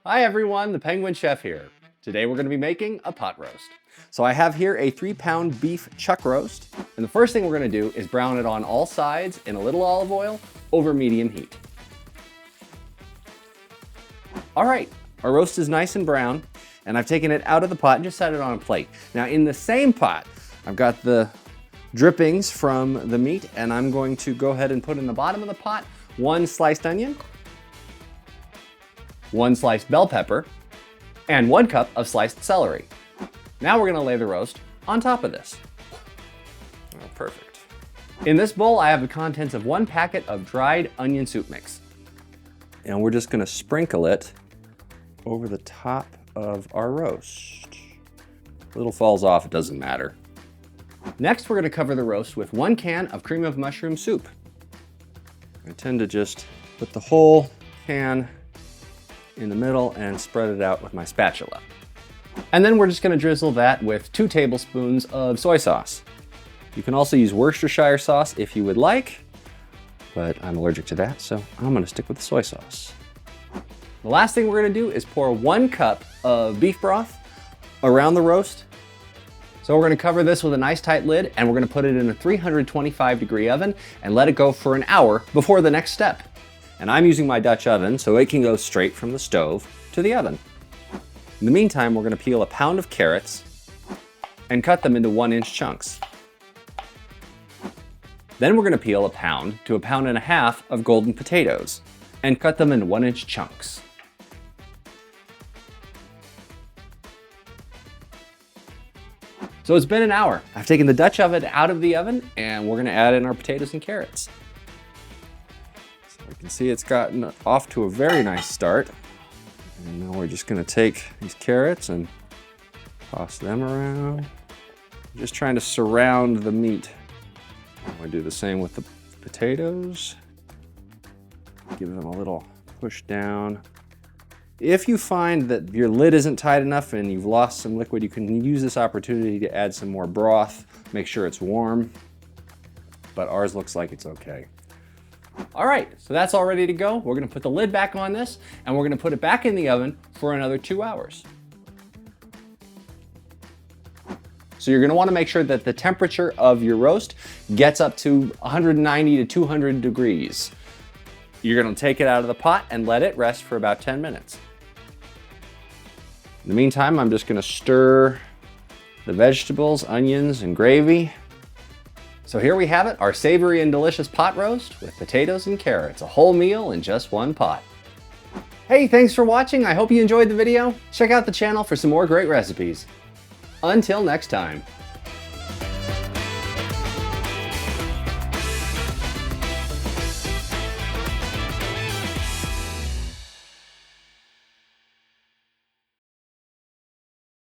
Hi everyone, the Penguin Chef here. Today we're going to be making a pot roast. So I have here a 3-pound beef chuck roast, and the first thing we're going to do is brown it on all sides in a little olive oil over medium heat. All right, our roast is nice and brown, and I've taken it out of the pot and just set it on a plate. Now in the same pot, I've got the drippings from the meat, and I'm going to go ahead and put in the bottom of the pot 1 sliced onion, 1 sliced bell pepper, and 1 cup of sliced celery. Now we're gonna lay the roast on top of this. Oh, perfect. In this bowl, I have the contents of 1 packet of dried onion soup mix. And we're just gonna sprinkle it over the top of our roast. A little falls off, it doesn't matter. Next, we're gonna cover the roast with 1 can of cream of mushroom soup. I tend to just put the whole can in the middle and spread it out with my spatula. And then we're just gonna drizzle that with 2 tablespoons of soy sauce. You can also use Worcestershire sauce if you would like, but I'm allergic to that, so I'm gonna stick with the soy sauce. The last thing we're gonna do is pour 1 cup of beef broth around the roast. So we're gonna cover this with a nice tight lid, and we're gonna put it in a 325-degree oven and let it go for an hour before the next step. And I'm using my Dutch oven, so it can go straight from the stove to the oven. In the meantime, we're gonna peel a pound of carrots and cut them into 1-inch chunks. Then we're gonna peel a pound to 1.5 pounds of golden potatoes and cut them into 1-inch chunks. So it's been an hour. I've taken the Dutch oven out of the oven, and we're gonna add in our potatoes and carrots. You can see it's gotten off to a very nice start. And now we're just gonna take these carrots and toss them around. Just trying to surround the meat. We do the same with the potatoes. Give them a little push down. If you find that your lid isn't tight enough and you've lost some liquid, you can use this opportunity to add some more broth. Make sure it's warm, but ours looks like it's okay. All right, so that's all ready to go. We're gonna put the lid back on this, and we're gonna put it back in the oven for another 2 hours. So you're gonna wanna make sure that the temperature of your roast gets up to 190 to 200 degrees. You're gonna take it out of the pot and let it rest for about 10 minutes. In the meantime, I'm just gonna stir the vegetables, onions, and gravy. So here we have it, our savory and delicious pot roast with potatoes and carrots, a whole meal in just 1 pot. Hey, thanks for watching. I hope you enjoyed the video. Check out the channel for some more great recipes. Until next time.